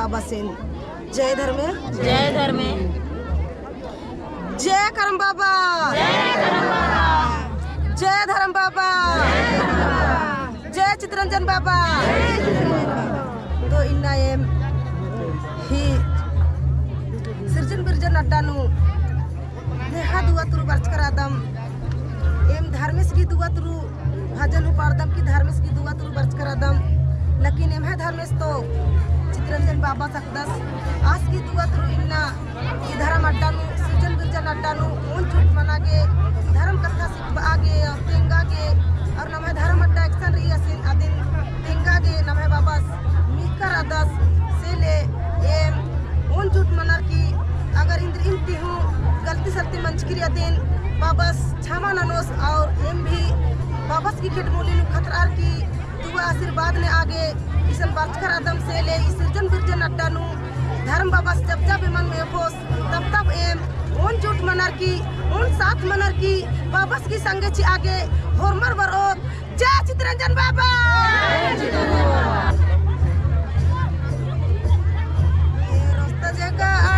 बाबा सेन जय धर्मे जय धर्मे जय करम बाबा जय धर्म बाबा जय चित्रंजन बाबा तो इन्ना एम ही सिरजन बिरजन अड्डानु नेहा दुआ तुरु बर्च करादम एम धार्मिक की दुआ तुरु भजन उपाड़दम की धार्मिक की दुआ तुरु बर्च करादम लेकिन एम है धार्मिक तो चित्रंजन बाबा सकदस आज की दुआ तुरु इन्ना की धर्म अड्डानु सिरजन बिरजन अड्डानु उन झूठ मनागे धर्म कथा सिख आगे और तेंगागे और नमे धर्म अड्डा एक्शन रही असिन अदिन तेंगागे नमे बाबा मिकर अदस से ले एम उन झूठ मनार की अगर इंद्र इंती हूँ गलती सलती मंच की दिन बाबस क्षमा ननोस और एम भी बाबस की खेटमोली खतरार की दुआ आशीर्वाद ने आगे इसन बर्च कर आदम से ले सिरजन बिरजन अड्डानु धर्म बाबस जब जब मन में होस तब तब एम उन झूठ मनार की उन साथ मनर की बाबस की संगे ची आगे होरमर बरोत जय चित्रंजन बाबा रास्ता जगह